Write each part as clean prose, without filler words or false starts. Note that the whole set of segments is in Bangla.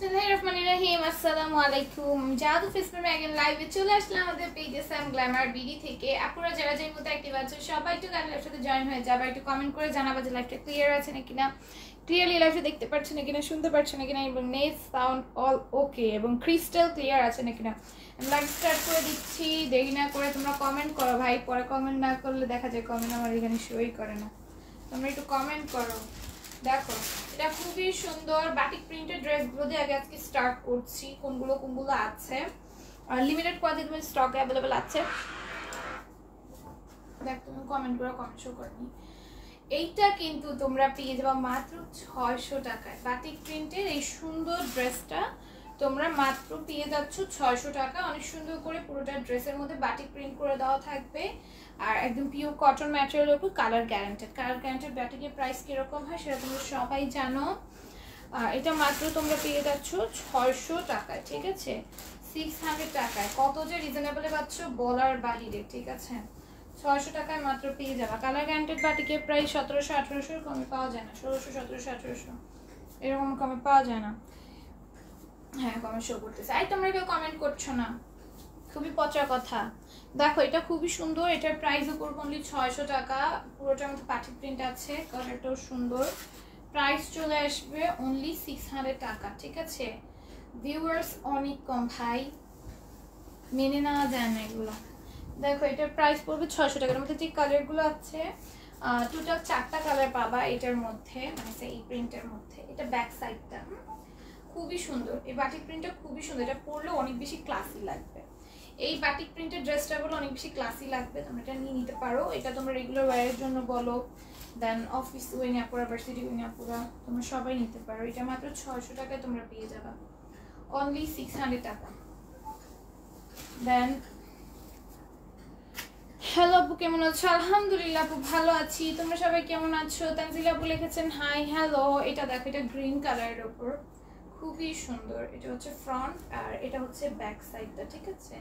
বিসমিল্লাহিররহমানিররহিম। আসসালামু আলাইকুম। জাদু ফেসবুক ম্যাগাজিন লাইভে চলে আসলাম আমাদের পেজে স্যাম গ্ল্যামার বিডি থেকে। আপনারা যারা যেই মতো অ্যাক্টিভ আছেন সবাই একটু লাইভের সাথে জয়েন হয়ে যাবে, একটু কমেন্ট করে জানাবা যে লাইভটা ক্লিয়ার আছে নাকি না, ক্লিয়ারলি লাইভটা দেখতে পাচ্ছেন নাকি না, শুনতে পাচ্ছেন নাকি না, এবং নেট সাউন্ড অল ওকে এবং ক্রিস্টাল ক্লিয়ার আছে নাকি না। আমি লাইভ স্টার্ট করে দিচ্ছি, দেরি না করে তোমরা কমেন্ট করো ভাই, পরে কমেন্ট না করলে দেখা যায় কমেন্ট আমার এখানে শোই করে না। তোমরা একটু কমেন্ট করো। দেখো এটা খুবই সুন্দর বাটিক প্রিন্টেড ড্রেসগুলো দিয়ে আজকে স্টার্ট করছি। কোনগুলো আছে, আর লিমিটেড কোয়ান্টিটি স্টক অ্যাভেলেবল আছে। দেখ তুমি কমেন্ট করে কমেন্ট শো করনি। এইটা কিন্তু তোমরা পেয়ে যাবে মাত্র 600 টাকায়। বাটিক প্রিন্টের এই সুন্দর ড্রেসটা তোমরা মাত্র পেয়ে যাচ্ছ 600 টাকা। অনেক সুন্দর করে পুরোটা ড্রেসের মধ্যে বাটিক প্রিন্ট করে দেওয়া থাকবে, আর একদম পিওর কটন ম্যাটেরিয়ালের উপর কালার গ্যারান্টেড। বাটিকের প্রাইস কিরকম হয় সেটা তোমরা সবাই জানো। এটা মাত্র তোমরা পেয়ে যাচ্ছ 600 টাকায়, ঠিক আছে, 600 টাকায়। কত যে রিজনেবলে পাচ্ছ বলার বাহিরে, ঠিক আছে। 600 টাকায় মাত্র পেয়ে যাবা। কালার গ্যারান্টেড বাটিকের প্রাইস 1700-1800 কমে পাওয়া যায় না, 1600-1700-1800 এরকম কমে পাওয়া যায় না। হ্যাঁ কমেন্ট শো করতেছে। আর তোমরা কেউ কমেন্ট করছো না, খুবই পচার কথা। দেখো এটা খুবই সুন্দর, এটার প্রাইসও পড়বে অনলি 600 টাকা। পুরোটার মধ্যে বাটিক প্রিন্ট আছে, কালারটাও সুন্দর। প্রাইস চলে আসবে অনলি 600 টাকা, ঠিক আছে। ভিউয়ার্স অনেক কম ভাই, মেনে নেওয়া যায় না এগুলো। দেখো এটার প্রাইস পড়বে 600 টাকার মধ্যে। যে কালারগুলো আছে টোটাল 4টা কালার পাবা এটার মধ্যে, মানে এই প্রিন্টের মধ্যে। এটা ব্যাক সাইডটা খুবই সুন্দর, এই বাটিক প্রিন্টটা খুবই সুন্দর। এটা পরলে অনেক বেশি ক্লাসি লাগবে। এই বাটিক প্রিন্টের ড্রেসটা বলো অনেক বেশি ক্লাসি লাগবে, তোমরা এটা নিয়ে নিতে পারো। এটা তোমরা রেগুলার ওয়্যারের জন্য বলো, দেন অফিস ওয়ে আপুরা, ভার্সিটি ওয়ে আপুরা, তোমরা সবাই নিতে পারো। এটা মাত্র 600 টাকায় তোমরা পেয়ে যাবা, অনলি 600 টাকা। দেন হ্যালো আপু কেমন আছো? আলহামদুলিল্লাহ আপু ভালো আছি, তোমরা সবাই কেমন আছো? তানজিলা আপু লিখেছেন হাই হ্যালো। এটা দেখো এটা গ্রিন কালারের উপর খুবই সুন্দর। এটা হচ্ছে ফ্রন্ট আর এটা হচ্ছে ব্যাক সাইডটা, ঠিক আছে।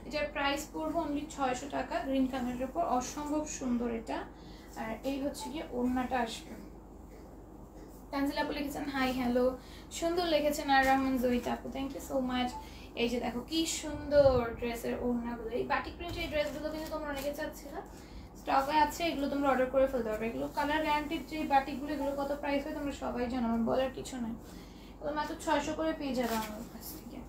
এটার প্রাইস পড়বে অনলি 600 টাকা। গ্রিন কালারের উপর অসম্ভব সুন্দর এটা। আর এই হচ্ছে গিয়ে ওড়নাটা আসবে। তানজিলা আপু লিখেছেন হাই হ্যালো, সুন্দর লিখেছেন। আর রহমান জয়িতা আপু থ্যাংক ইউ সো মাচ। এই যে দেখো কি সুন্দর ড্রেসের ওড়নাগুলো। এই বাটিক প্রিন্টের এই ড্রেসগুলো কিন্তু তোমরা অনেকে চাচ্ছিল, স্টকে আছে, এগুলো তোমরা অর্ডার করে ফেলতে পারবে। এগুলো কালার গ্যারান্টিড যে বাটিকগুলো, এগুলো কত প্রাইস হয় তোমরা সবাই জানো, আমার বলার কিছু নাই। এগুলো মাত্র 600 করে পেয়ে যাবে আমার কাছ থেকে।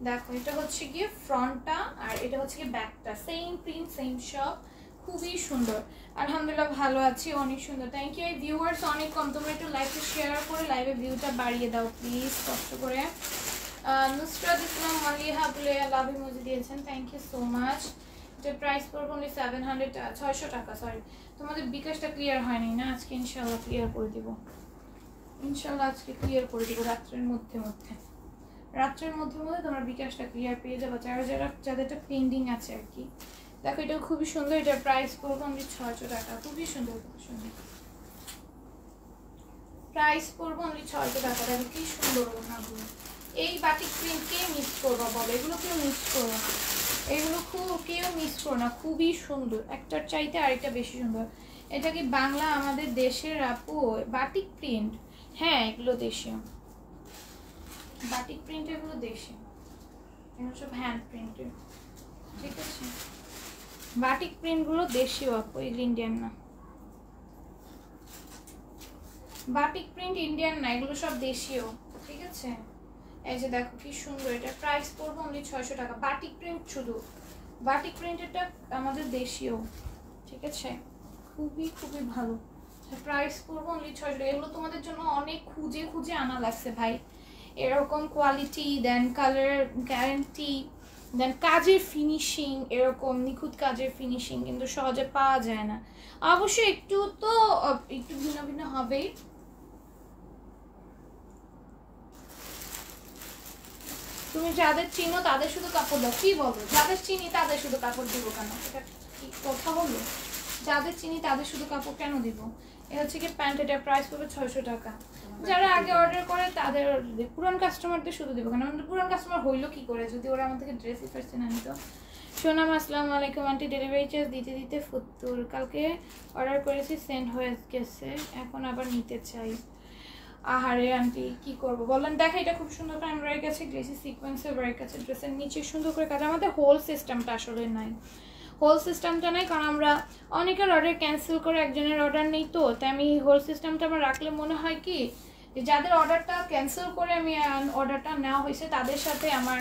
দেখো এটা হচ্ছে গিয়ে ফ্রন্টটা আর এটা হচ্ছে গিয়ে ব্যাকটা, সেম প্রিন্ট সেম সব, খুবই সুন্দর। আলহামদুলিল্লাহ ভালো আছি, অনেক সুন্দর, থ্যাংক ইউ। এই ভিউয়ার্স অনেক কম, তোমরা একটু লাইভে শেয়ার করে লাইভে ভিউটা বাড়িয়ে দাও প্লিজ, কষ্ট করে। নুসরাত ইসলাম মালিহা বলে লাভ ইমোজি দিয়েছেন, থ্যাংক ইউ সো মাচ। এটার প্রাইস পড়বে অনলি 600 টাকা। সরি তোমাদের বিকাশটা ক্লিয়ার হয়নি না, আজকে ইনশাল্লাহ ক্লিয়ার করে দিব, ইনশাল্লাহ আজকে ক্লিয়ার করে দিব রাত্রের মধ্যে তোমরা বিকাশটা ক্লিয়ার পেয়ে যাবে, যাদেরটা পেন্ডিং আছে আর কি। দেখো এটা খুবই সুন্দর, এটার প্রাইস পড়বে অনলি 600 টাকা। খুবই সুন্দর, প্রাইস পড়বে অনলি 600 টাকা। দেখো কি সুন্দর ওড়নাগুলো। এই বাটিক প্রিন্ট কে মিস করবো বলো, এগুলো কেউ মিস করো না, এগুলো কেউ মিস করো না, খুবই সুন্দর, একটার চাইতে আরেকটা বেশি সুন্দর। এটা কি বাংলা আমাদের দেশের আপু বাটিক প্রিন্ট? হ্যাঁ এগুলো দেশীয় বাটিক প্রিন্ট, এগুলো দেশীয়, এগুলো সব হ্যান্ড প্রিন্টের, ঠিক আছে। বাটিক প্রিন্টগুলো দেশীয় আপু, এগুলো ইন্ডিয়ান না। বাটিক প্রিন্ট ইন্ডিয়ান না, এগুলো সব দেশীয়, ঠিক আছে। এই যে দেখো কি সুন্দর, এটা প্রাইস পড়বে অনলি 600 টাকা। বাটিক প্রিন্ট, শুধু বাটিক প্রিন্টেরটা আমাদের দেশীয়, ঠিক আছে, খুবই খুবই ভালো। প্রাইস পড়বে অনলি 600 টাকা। এগুলো তোমাদের জন্য অনেক খুঁজে আনা লাগছে ভাই, এরকম কোয়ালিটি, দেন কালার গ্যারান্টি, দেন কাজের ফিনিশিং, এরকম নিখুঁত কাজের ফিনিশিং কিন্তু সহজে পাওয়া যায় না। অবশ্যই একটু ভিন্ন ভিন্ন হবেই। তুমি যাদের চিনো তাদের শুধু কাপড় দাও, কি বলো? যাদের চিনি তাদের শুধু কাপড় দিব কেন? এটা কি কথা হলো? যাদের চিনি তাদের শুধু কাপড় কেন দিব? এটা হচ্ছে কি প্যান্ট, এটার প্রাইস পড়বে 600 টাকা। যারা আগে অর্ডার করে তাদের পুরান কাস্টমারদের শুধু দিব কেন? আমাদের পুরান কাস্টমার হইলো কি করে যদি ওরা আমার থেকে ড্রেসই পারছে না নিত। সোনাম আসসালামু আলাইকুম আন্টি, ডেলিভারি চার্জ দিতে ফুতুর, কালকে অর্ডার করেছি, সেন্ড হয়ে গেছে, এখন আবার নিতে চাই। আহারে আন্টি কি করবো বলেন। দেখো এটা খুব সুন্দর করে এমব্রয়ডারি কাছে গ্লেসি সিকোয়েন্সের ওয়ার্ক আছে, ড্রেসের নিচে সুন্দর করে কাজ। আমাদের হোল সিস্টেমটা আসলে নাই, হোল সিস্টেমটা নাই, কারণ আমরা অনেকের অর্ডার ক্যান্সেল করে একজনের অর্ডার নেই, তো তাই আমি হোল সিস্টেমটা আমার রাখলে মনে হয় কি যে যাদের অর্ডারটা ক্যান্সেল করে আমি অর্ডারটা নেওয়া হয়েছে তাদের সাথে আমার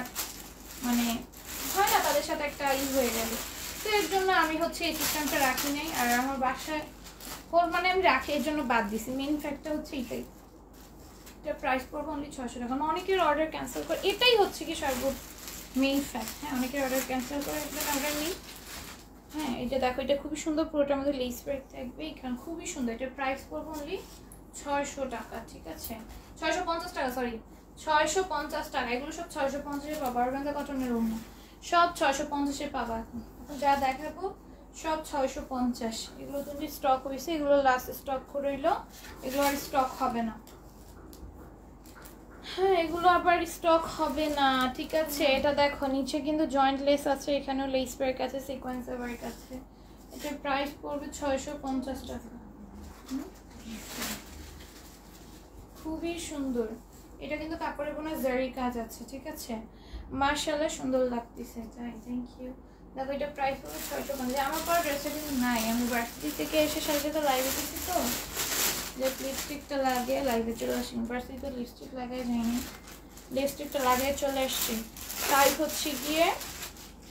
মানে হয় না, তাদের সাথে একটা হয়ে গেল, তো এর জন্য আমি হচ্ছে এই সিস্টেমটা রাখি নাই। আর আমার বাসায় হোল মানে আমি রাখি, এর জন্য বাদ দিছি। মেন ফ্যাক্টটা হচ্ছে এটাই, এটা প্রাইস পড়বে অনলি 600 টাকা। অনেকের অর্ডার ক্যান্সেল করে, এটাই হচ্ছে কি সর্ব মেইন ফ্যাক্ট। হ্যাঁ, অনেকের অর্ডার ক্যান্সেল করে অর্ডার নেই। হ্যাঁ, এটা দেখো এটা খুবই সুন্দর, পুরোটার মধ্যে লেস ওয়ার্ক থাকবে, এখানে খুবই সুন্দর। এটা প্রাইস পড়বে অনলি 600 টাকা, ঠিক আছে 650 টাকা, সরি 650 টাকা। এগুলো সব 650-এ পাবা, অর্গানজা কটনের ওড়না সব 650-এ পাবা। এখন যা দেখাবো সব 650। এগুলো তুমি স্টক হয়েছে, এগুলো লাস্ট স্টক করে রইলো, এগুলো আর স্টক হবে না। হ্যাঁ, এগুলো আবার স্টক হবে না, ঠিক আছে। এটা দেখো নিচে কিন্তু জয়েন্ট লেস আছে, এখানেও লেস ওয়ার্ক আছে, সিকোয়েন্সের ওয়ার্ক আছে। এটার প্রাইস পড়বে 650 টাকা। খুবই সুন্দর, এটা কিন্তু কাপড়ের কোনো জারি কাজ আছে, ঠিক আছে। মাশাআল্লাহ সুন্দর লাগতেছে, তাই থ্যাংক ইউ। দেখো এটা প্রাইস পড়বে 650। আমার পর ড্রেসটা কিন্তু নাই, আমি ভার্সিটি থেকে এসে সাথে তো লাইভে গেছি, তো যে লিপস্টিকটা লাগে লাইভে চলে আসি, ভার্সিটিতে লিপস্টিক লাগাই যায়নি, লিপস্টিকটা লাগিয়ে চলে আসছি, তাই হচ্ছে গিয়ে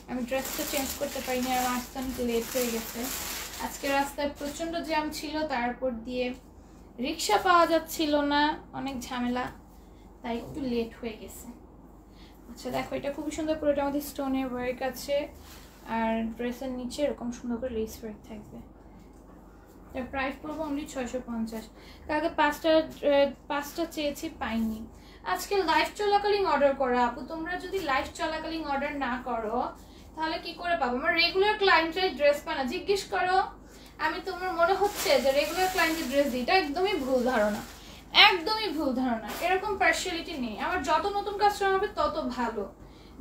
আমি ড্রেসটা চেঞ্জ করতে পারিনি। আর আসতে অনেক লেট হয়ে গেছে, আজকে রাস্তায় প্রচণ্ড জ্যাম ছিল, তারপর দিয়ে রিক্সা পাওয়া যাচ্ছিল না, অনেক ঝামেলা, তাই একটু লেট হয়ে গেছে। আচ্ছা দেখো এটা খুবই সুন্দর, পুরোটা আমাদের স্টোনের ওয়ার্ক আছে, আর ড্রেসের নিচে এরকম সুন্দর করে লেস ওয়ার্ক থাকবে। এর প্রাইস পড়বে অনলি 650। কালকে পাঁচটা চেয়েছি, পাইনি। আজকে লাইভ চলাকালীন অর্ডার করো আপু, তোমরা যদি লাইভ চলাকালীন অর্ডার না করো তাহলে কি করে পাবো? আমার রেগুলার ক্লায়েন্টরাই ড্রেস পায় না, জিজ্ঞেস করো। আমি তোমার মনে হচ্ছে যে রেগুলার ক্লায়েন্টের ড্রেস দিই, এটা একদমই ভুল ধারণা, একদমই ভুল ধারণা। এরকম পার্সিয়ালিটি নেই। আমার যত নতুন কাস্টমার হবে তত ভালো,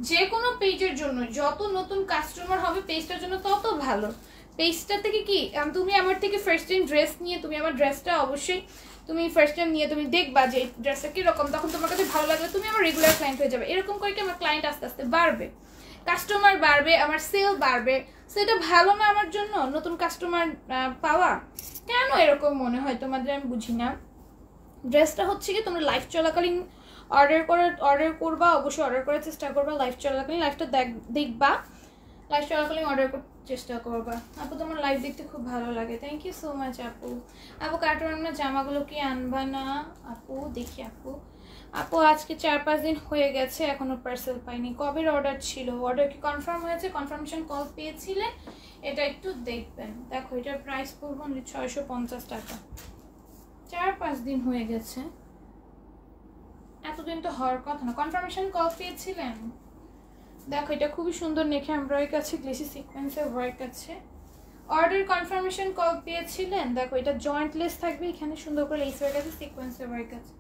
যে কোনো পেজের জন্য যত নতুন কাস্টমার হবে পেজটার জন্য তত ভালো। পেজটা থেকে কি তুমি আমার থেকে ফার্স্ট টাইম ড্রেস নিয়ে তুমি আমার ড্রেসটা অবশ্যই তুমি ফার্স্ট টাইম নিয়ে তুমি দেখবা যে ড্রেসটা কীরকম, তখন তোমার কাছে ভালো লাগবে, তুমি আমার রেগুলার ক্লায়েন্ট হয়ে যাবে। এরকম করে কি আমার ক্লায়েন্ট আস্তে আস্তে বাড়বে, কাস্টমার বাড়বে, আমার সেল বাড়বে। সেটা ভালো না আমার জন্য নতুন কাস্টমার পাওয়া? কেন এরকম মনে হয় তোমাদের, আমি বুঝি না। ড্রেসটা হচ্ছে কি তোমরা লাইভ চলাকালীন অর্ডার করবা, অবশ্যই অর্ডার করার চেষ্টা করবা। লাইভ চলাকালীন লাইভটা দেখবা, লাইভ চলাকালীন অর্ডার করতে চেষ্টা করবা। আপু তোমার লাইভ দেখতে খুব ভালো লাগে, থ্যাংক ইউ সো মাচ আপু। আপু কার্টুন জামাগুলো কি আনবা না আপু? দেখি আপু আজকে 4-5 দিন হয়ে গেছে, এখনো পার্সেল পাইনি। কবের অর্ডার ছিল? অর্ডার কি কনফার্ম হয়েছে? কনফার্মেশন কল পেয়েছিলে? এটা একটু দেখবেন। দেখো এটার প্রাইস পড়বে অনলি 650 টাকা। 4-5 দিন হয়ে গেছে, এতদিন তো হওয়ার কথা না। কনফার্মেশন কল পেয়েছিলেন? দেখো এটা খুবই সুন্দর নেখে এমব্রয়ডারি আছে, গ্লেসি সিকোয়েন্সের ওয়ার্ক আছে। অর্ডার কনফার্মেশন কল পেয়েছিলেন? দেখো এটা জয়েন্ট লেস থাকবে, এখানে সুন্দর করে লেস ওয়ার্ক আছে, সিকোয়েন্সের ওয়ার্ক আছে।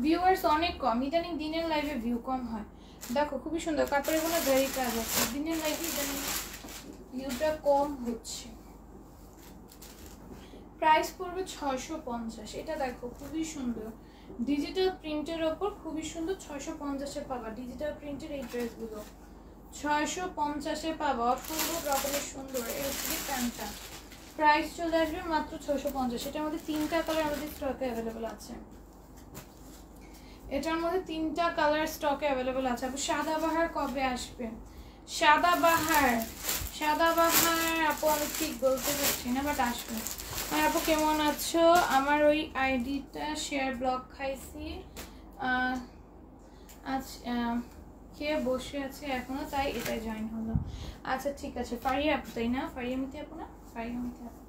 ভিউয়ার্স অনেক কম, ইদানিং দিনের লাইভে ভিউ কম হয়। দেখো খুবই সুন্দর, কাপড়ের কোনো জারি কাজ আছে, দিনের লাইভে ইদানিং ভিউটা কম হচ্ছে। প্রাইস পড়বে 650। এটা দেখো খুবই সুন্দর, ডিজিটাল প্রিন্টের ওপর খুবই সুন্দর। 650-এ পাবা ডিজিটাল প্রিন্টের এই ড্রেসগুলো, 650-এ পাবা। অসম্ভব রকমের সুন্দর এই হচ্ছে প্যান্টটা। প্রাইস চলে আসবে মাত্র 650। এটার মধ্যে 3টা কালার আমাদের স্টকে অ্যাভেলেবেল আছে, এটার মধ্যে 3টা কালার স্টকে অ্যাভেলেবেল আছে। আপু সাদাবাহার কবে আসবে? সাদাবাহার আপু আমি ঠিক বলতে পারছি না, বাট আসবে। আর আপু কেমন আছো? আমার ওই আইডিটা শেয়ার ব্লক খাইছি, আচ্ছা খেয়ে বসে আছে এখনো, তাই এটাই জয়েন হলো। আচ্ছা ঠিক আছে, ফারিয়া আপু তাই না? ফারিয়া মিতি আপু না? ফারিয়া মিতি আপু।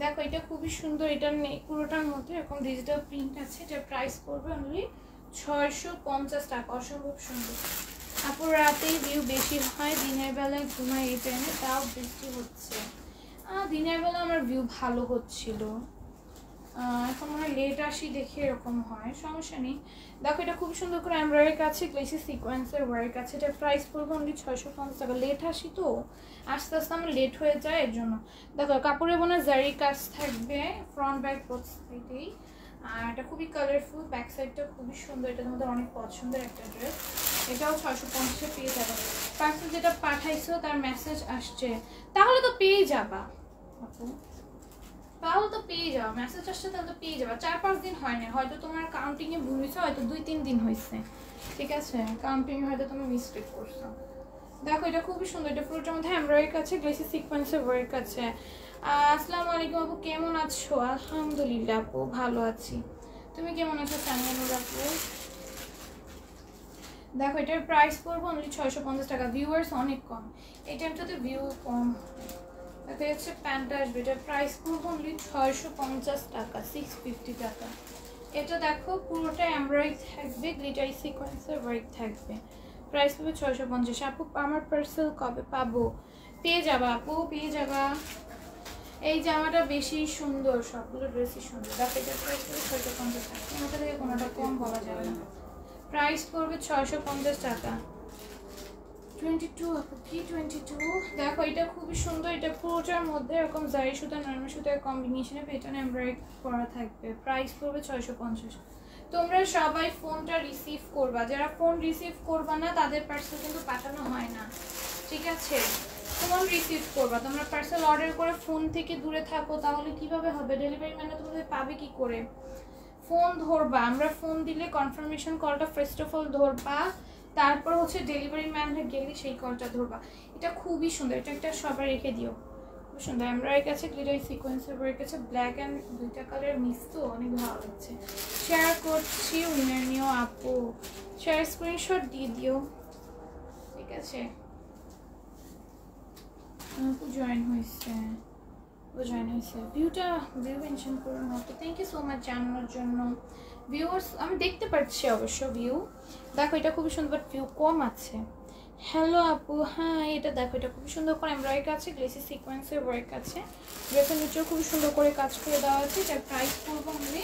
দেখো এটা খুবই সুন্দর, এটার পুরোটার মধ্যে এরকম ডিজিটাল প্রিন্ট আছে। এটার প্রাইস পড়বে অনলি 650 টাকা। অসম্ভব সুন্দর। আপুর রাতেই ভিউ বেশি হয়, দিনের বেলায় ঘুমাই এই টাইমে, তাও বৃষ্টি হচ্ছে। দিনের বেলা আমার ভিউ ভালো হচ্ছিল, এখন মনে হয় লেট আসি দেখে এরকম হয়, সমস্যা নেই। দেখো এটা খুব সুন্দর করে এমব্রয়ডারি আছে, গ্লেসি সিকোয়েন্সের ওয়ার্ক আছে। এটার প্রাইস পড়বে অনলি 650 টাকা। লেট আসি তো, আস্তে আস্তে আমার লেট হয়ে যায় এর জন্য। দেখো কাপড়ে বোনা জারি কাজ থাকবে, ফ্রন্ট ব্যাক বোথ সাইডেই। আর এটা খুবই কালারফুল, ব্যাক সাইডটা খুবই সুন্দর, এটা তোমাদের অনেক পছন্দের একটা ড্রেস। এটাও 650-এ পেয়ে যাবে। পার্সেল যেটা পাঠাইছো তার মেসেজ আসছে, তাহলে তো পেয়ে যাবা আপু, তাহলে তো পেয়ে যাওয়া, মেসেজ আসছে তাহলে তো পেয়ে যাবা। 4-5 দিন হয় না, হয়তো তোমার কাউন্টিংয়ে ভুল হয়েছে, হয়তো 2-3 দিন হয়েছে, ঠিক আছে? কাউন্টিংয়ে হয়তো তুমি মিস্টেক করছো। দেখো এটা খুবই সুন্দর, এটা পুরোটার মধ্যে এমব্রয়ডারি আছে, গ্লেসি সিকোয়েন্সের ওয়ার্ক আছে। আসসালামু আলাইকুম আপু, কেমন আছো? আলহামদুলিল্লাহ আপু ভালো আছি, তুমি কেমন আছো সানমুর আপু? দেখো এটার প্রাইস পড়বে অনলি 650 টাকা। ভিউয়ার্স অনেক কম, এই টাইমটাতে ভিউ কম। এটা হচ্ছে প্যান্ট আসবে, এটার প্রাইস পড়বে অনলি 650 টাকা, 650 টাকা। এটা দেখো পুরোটা এমব্রয়ডারি থাকবে, গ্লিটারি সিকোয়েন্সের ওয়ার্ক থাকবে, প্রাইস পাবে 650। আপু আমার পার্সেল কবে পাবো? পেয়ে যাবা আপু, পেয়ে যাবা। এই জামাটা বেশি সুন্দর, সবগুলো ড্রেসই সুন্দর। দেখো এটা প্রাইস পড়বে 650 টাকা, কোনোটা থেকে কোনোটা কম বলা যাবে না। প্রাইস পড়বে 650 টাকা। 22 আপু কি 22? দেখো এটা খুবই সুন্দর, এটা পুরোটার মধ্যে এরকম জারি সুতা নরমাল সুতার কম্বিনেশনে পেটার্ন এমব্রয়ডারি করা থাকবে, প্রাইস পড়বে 650। তোমরা সবাই ফোনটা রিসিভ করবা, যারা ফোন রিসিভ করবা না তাদের পার্সেল কিন্তু পাঠানো হয় না, ঠিক আছে? ফোন রিসিভ করবা, তোমরা পার্সেল অর্ডার করে ফোন থেকে দূরে থাকো, তাহলে কিভাবে হবে? ডেলিভারি ম্যানরা তোমাদের পাবে কি করে? ফোন ধরবা, আমরা ফোন দিলে কনফার্মেশন কলটা ফার্স্ট অফ অল ধরবা, তারপর হচ্ছে ডেলিভারি ম্যানরা গেলে সেই কলটা ধরবা। এটা খুবই সুন্দর, এটা একটা সবাই রেখে দিও, খুব সুন্দর। এমব্রয়ডারি কাছে গ্লিটারি সিকোয়েন্সের ওয়ার্ক আছে, ব্ল্যাক অ্যান্ড দুইটা কালার মিক্স, তো অনেক ভালো লাগছে। শেয়ার করছি, উইনার নিও আপু, শেয়ার স্ক্রিনশট দিয়ে দিও, ঠিক আছে? আপু জয়েন হয়েছে, ভিউটা ভিউ মেনশন করুন আপু, থ্যাংক ইউ সো মাচ জানানোর জন্য। ভিউয়ার্স আমি দেখতে পাচ্ছি অবশ্য ভিউ। দেখো এটা খুবই সুন্দর, বাট ভিউ কম আছে। হ্যালো আপু, হ্যাঁ এটা দেখো এটা খুবই সুন্দর করে এমব্রয়ডারি আছে, গ্লেসি সিকোয়েন্সের ওয়ার্ক আছে, ড্রেসের নিচেও খুবই সুন্দর করে কাজ করে দেওয়া আছে। এটার প্রাইস পড়বে অনলি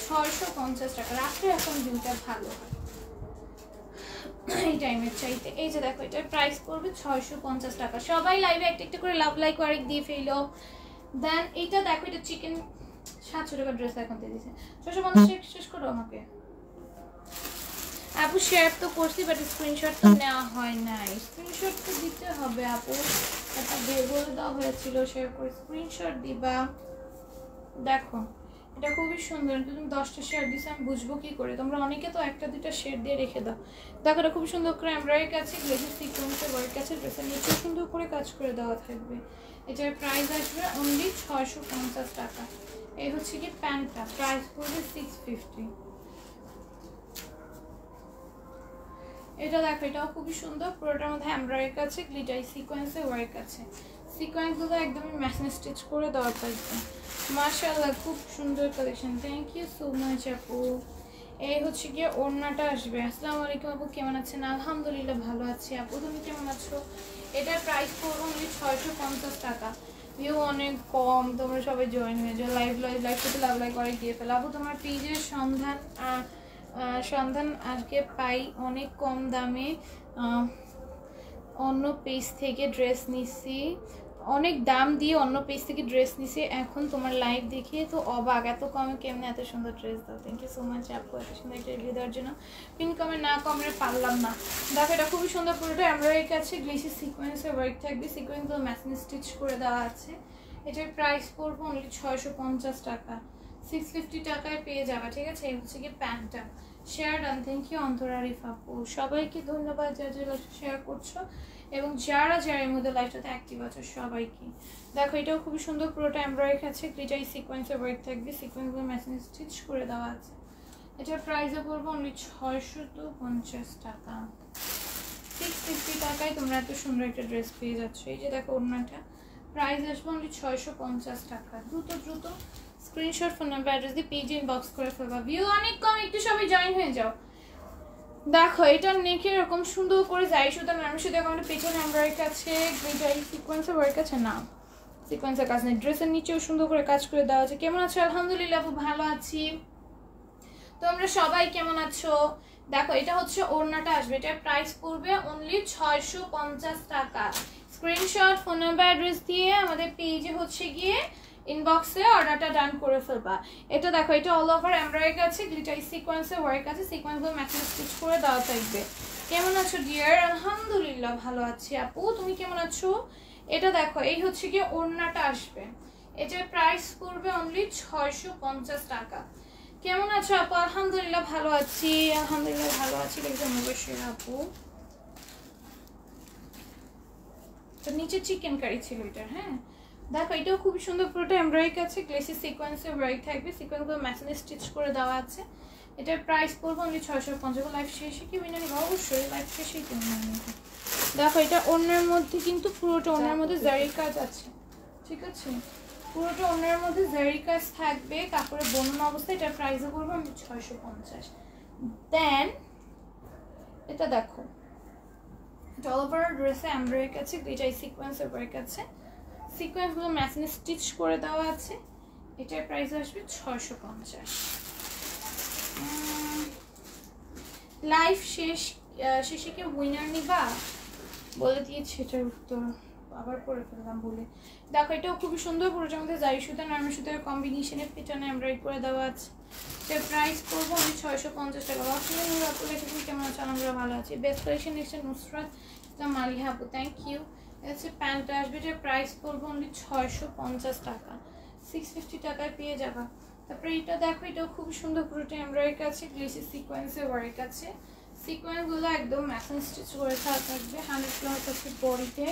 650 টাকা। রাত্রে এখন ভিউটা ভালো হয় এই টাইমের চাইতে। এই যে দেখো এটার প্রাইস পড়বে 650 টাকা। সবাই লাইভে একটা একটা করে লাভ লাইক ওয়ার্ক দিয়ে ফেলো। দেন এটা দেখো, এটা চিকেন 700 টাকা ড্রেস এখন দিয়ে দিয়েছে। 650 শেষ করো আমাকে আপু। শেয়ার তো করছি বাট স্ক্রিনশট তো নেওয়া হয় নাই, স্ক্রিনশট তো দিতে হবে আপু, এটা বলে দেওয়া হয়েছিল শেয়ার করে স্ক্রিনশট দিবা। দেখো এটা খুবই সুন্দর, তুমি 10টা শেয়ার দিছো, আমি বুঝবো কি করে? তোমরা অনেকে তো 1টা 2টা শেয়ার দিয়ে রেখে দাও। দেখো এটা খুবই সুন্দর করে এমব্রয়ডারি কাছে, গ্লেসি সিকোয়েন্সের ওয়ার্ক আছে, ড্রেসের নিচে সুন্দর করে কাজ করে দেওয়া থাকবে। এটার প্রাইস আসবে অনলি 650 টাকা। এই হচ্ছে কি প্যান্টটা, প্রাইস পড়বে 650। এটা দেখো এটাও খুবই সুন্দর, পুরোটার মধ্যে এমব্রয়ডারি আছে, গ্লিটারি সিকোয়েন্সের ওয়ার্ক আছে, সিকোয়েন্সগুলো একদমই মেশিন স্টিচ করে দেওয়া থাকবে। মাশাআল্লাহ খুব সুন্দর collection, thank you so much আপু। এই হচ্ছে গিয়ে ওড়নাটা আসবে। আসসালামু আলাইকুম আপু, কেমন আছেন? আলহামদুলিল্লাহ ভালো আছি আপু, তুমি কেমন আছো? এটার প্রাইস পড়বে অনলি 650 টাকা। ভিউ অনেক কম, তোমরা সবাই জয়েন হয়ে যাও, লাইভ করতে লাভ লাইক করে দিয়ে ফেলো আপু। তোমার পেজের সন্ধান আজকে পাই অনেক কম দামে, অন্য পেজ থেকে ড্রেস নিছি, অনেক দাম দিয়ে অন্য পেজ থেকে ড্রেস নিছি, এখন তোমার লাইভ দেখে তো অবাক, এত কমে কেমনে এত সুন্দর ড্রেস দাও। থ্যাংক ইউ সো মাচ আপু এত সুন্দর একটা রিভিউ দেওয়ার জন্য। পিন কমে না কমে পারলাম না। দেখো এটা খুবই সুন্দর, পুরোটা এমব্রয়ডারি কাছে, গ্লেসি সিকোয়েন্সের ওয়ার্ক থাকবে, সিকোয়েন্সগুলো মেশিন স্টিচ করে দেওয়া আছে। এটার প্রাইস পড়বে অনলি 650 টাকা, 650 টাকায় পেয়ে যাবে, ঠিক আছে? এই হচ্ছে কি প্যান্টটা। Share done, thank you Antara Arif আপু, সবাইকে ধন্যবাদ যারা যারা শেয়ার করছো এবং যারা এর মধ্যে লাইভটাতে অ্যাক্টিভ আছে সবাইকে। দেখো এটাও খুবই সুন্দর, পুরোটা এমব্রয়ডারি আছে, গ্লিটারি সিকোয়েন্সের ওয়ার্ক থাকবে, সিকোয়েন্সগুলো মেশিন স্টিচ করে দেওয়া আছে। এটার প্রাইসও পড়বে অনলি 650 টাকা। 650 টাকায় তোমরা এত সুন্দর একটা ড্রেস পেয়ে যাচ্ছ। এই যে দেখো ওড়নাটা, প্রাইস আসবে অনলি 650 টাকা। দ্রুত স্ক্রিনশট, ফোন নাম্বার, অ্যাড্রেস দিয়ে পেজে ইনবক্স করে ফেলবা। ভিউ অনেক কম, একটু সবাই জয়েন হয়ে যাও। দেখো এটা নেকে এরকম সুন্দর করে যাই সুতা নামের সাথে আমাদের পেছনে এমব্রয়ডারি আছে, গ্লিটারি সিকোয়েন্সের ওয়ার্ক আছে, না সিকোয়েন্সের কাজ নেই, ড্রেসের নিচেও সুন্দর করে কাজ করে দেওয়া আছে। কেমন আছো? আলহামদুলিল্লাহ আপু ভালো আছি, তোমরা সবাই কেমন আছো? দেখো এটা হচ্ছে ওড়নাটা আসবে, এটার প্রাইস পড়বে অনলি 650 টাকা। স্ক্রিনশট, ফোন নাম্বার, অ্যাড্রেস দিয়ে আমাদের পেজে হচ্ছে গিয়ে ইনবক্সে অর্ডারটা ডান করে ফেলবা। এটা দেখো, এটা অল ওভার এমব্রয়ডারি আছে, গ্লিটার সিকোয়েন্সে ওয়ার্ক আছে, সিকোয়েন্সগুলো ম্যাচিং স্টিচ করে দেওয়া থাকবে। কেমন আছো ডিয়ার? আলহামদুলিল্লাহ ভালো আছি। আপু তুমি কেমন আছো? এটা দেখো, এই হচ্ছে কি ওড়নাটা আসবে, এটার প্রাইস পড়বে অনলি 650 টাকা। কেমন আছো আপু? আলহামদুলিল্লাহ ভালো আছি, আলহামদুলিল্লাহ ভালো আছি। দেখবেন অবশ্যই আপু, তো নিচে চিকেন কারি ছিল এটার। হ্যাঁ দেখো, এটাও খুব সুন্দর, পুরোটা এমব্রয়ডারি আছে, গ্লেসি সিকোয়েন্সে ওয়ার্ক থাকবে, সিকোয়েন্সগুলো ম্যাচিং স্টিচ করে দেওয়া আছে। এটার প্রাইস পড়বে অনলি 650। লাইফ শেষে কি উইনার নিবা? অবশ্যই লাইফ শেষেই তো উইনার নিবা। দেখো, এটা ওড়নার মধ্যে কিন্তু পুরোটা ওড়নার মধ্যে জারি কাজ আছে, ঠিক আছে? পুরোটা ওড়নার মধ্যে জারি কাজ থাকবে, কাপড়ে বোনানো অবস্থায়। এটার প্রাইসও পড়বে অনলি 650। দেন এটা দেখো, এটা অল ওভার ড্রেসে এমব্রয়ডারি আছে, গ্লিটার সিকোয়েন্সের ওয়ার্ক আছে, সিকোয়েন্সগুলো ম্যাচিং স্টিচ করে দেওয়া আছে। এটার প্রাইস আসবে 650। লাইফ শেষে কি উইনার নিবা? বলে দিয়েছি এটার উত্তর, আবার পরে ফেললাম বলে। দেখো, এটাও খুবই সুন্দর, পুরোটার মধ্যে জারি সুতা নরমাল সুতার কম্বিনেশনে পেটানো এমব্রয়ডারি করে দেওয়া আছে। এটার প্রাইস করবো আমি 650 টাকা। আপু কেমন আছে? আমরা ভালো আছি। বেস্ট কালেকশন এসেছে নুসরাত ইসলাম মালিহা আপু, থ্যাংক ইউ। এটা হচ্ছে প্যান্টটা আসবে, এটার প্রাইস করবো অনলি 650 টাকা, 650 টাকায় পেয়ে যাবা। তারপরে এটা দেখো, এটাও খুব সুন্দর, পুরোটা এমব্রয়ডারি আছে, গ্লেসি সিকোয়েন্সে ওয়ার্ক আছে, সিকোয়েন্সগুলো একদম ম্যাচিং স্টিচ করে থাকবে। 100 প্লাস আছে বডিতে,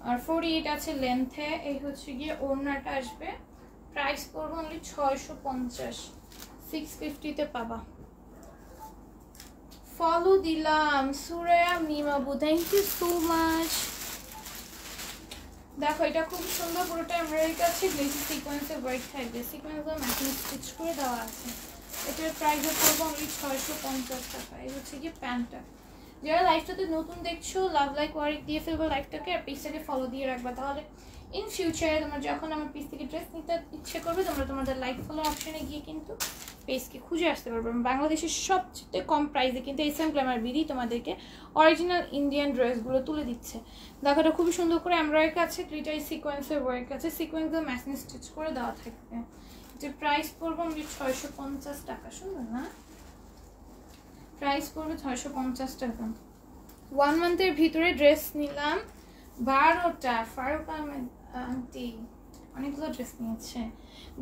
আর 48 আছে লেন্থে। এই হচ্ছে গিয়ে ওড়নাটা আসবে, প্রাইস পড়বে অনলি 650, 650-তে পাবা। ফলো দিলাম Suraya মিমাবু, thank you so much. দেখো, এটা খুব সুন্দর, পুরোটা এমব্রয়ডারি আছে, গ্লেসি সিকোয়েন্সে ওয়ার্ক থাকবে, সিকোয়েন্সগুলো ম্যাচিং স্টিচ করে দেওয়া আছে। এটার প্রাইসও পড়বে অনলি 650 টাকা। এই হচ্ছে কি প্যান্টটা। যারা লাইফটাতে নতুন দেখছো, লাভ লাইক ওয়ার্ক দিয়ে ফেলবো লাইফটাকে, আর পেজটাকে ফলো দিয়ে রাখবা, তাহলে ইন ফিউচারে তোমরা যখন আমার পেজ থেকে ড্রেস নিতে ইচ্ছে করবে, তোমরা তোমাদের লাইক ফলো অপশনে গিয়ে কিন্তু পেজকে খুঁজে আসতে পারবে। বাংলাদেশের সবচেয়ে কম প্রাইসে কিন্তু এসএম গ্ল্যামার বিডি তোমাদেরকে অরিজিনাল ইন্ডিয়ান ড্রেসগুলো তুলে দিচ্ছে। দেখো, এটা খুবই সুন্দর করে এমব্রয়ডারি আছে, গ্লিটার সিকোয়েন্সের ওয়ার্ক আছে, সিকোয়েন্সগুলো ম্যাচিং স্টিচ করে দেওয়া থাকবে। যে প্রাইস পড়বে অনলি 650 টাকা। সুন্দর না? প্রাইস পড়বে 650 টাকা। 1 মান্থের ভিতরে ড্রেস নিলাম 12টা। ফারুক আহমেদ আন্টি অনেকগুলো ড্রেস নিয়েছে।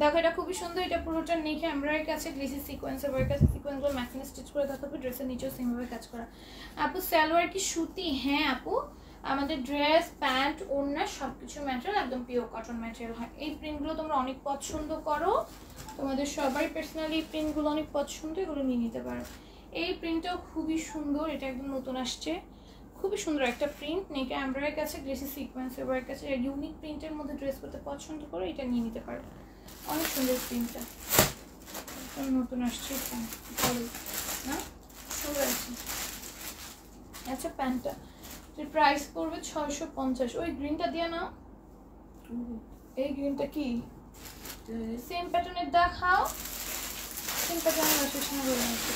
দেখো, এটা খুবই সুন্দর, এটা পুরোটা নেকে এমব্রয়ডারি আছে, গ্লেসি সিকোয়েন্সের ওয়ার্ক আছে, সিকোয়েন্সগুলো ম্যাচিং স্টিচ করে দেওয়া থাকবে, ড্রেসের নিচেও সেমভাবে কাজ করা। আপু সালোয়ার কি সুতি? হ্যাঁ আপু, আমাদের ড্রেস, প্যান্ট, ওড়না সবকিছু ম্যাটেরিয়াল একদম পিওর কটন ম্যাটেরিয়াল হয়। এই প্রিন্টগুলো তোমরা অনেক পছন্দ করো, তোমাদের সবাই পার্সোনালি এই প্রিন্টগুলো অনেক পছন্দ, এগুলো নিয়ে নিতে পারো। এই প্রিন্টটাও খুবই সুন্দর, এটা একদম নতুন আসছে, খুবই সুন্দর একটা প্রিন্ট, নেকে এমব্রয়ডারি আছে, গ্লেসি সিকোয়েন্সের ওয়ার্ক আছে। ইউনিক প্রিন্টের মধ্যে ড্রেস করতে পছন্দ করো, এটা নিয়ে নিতে পারো, অনেক সুন্দর প্রিন্টটা, নতুন আসছে না? সুন্দর আছে। আচ্ছা, প্যান্টটা প্রাইস পড়বে 650। ওই গ্রিনটা দিয়ে নাও, এই গ্রিনটা কি সেম প্যাটার্নের দেখাও, সেম প্যাটার্নের আসলে সময় বলে আসছে।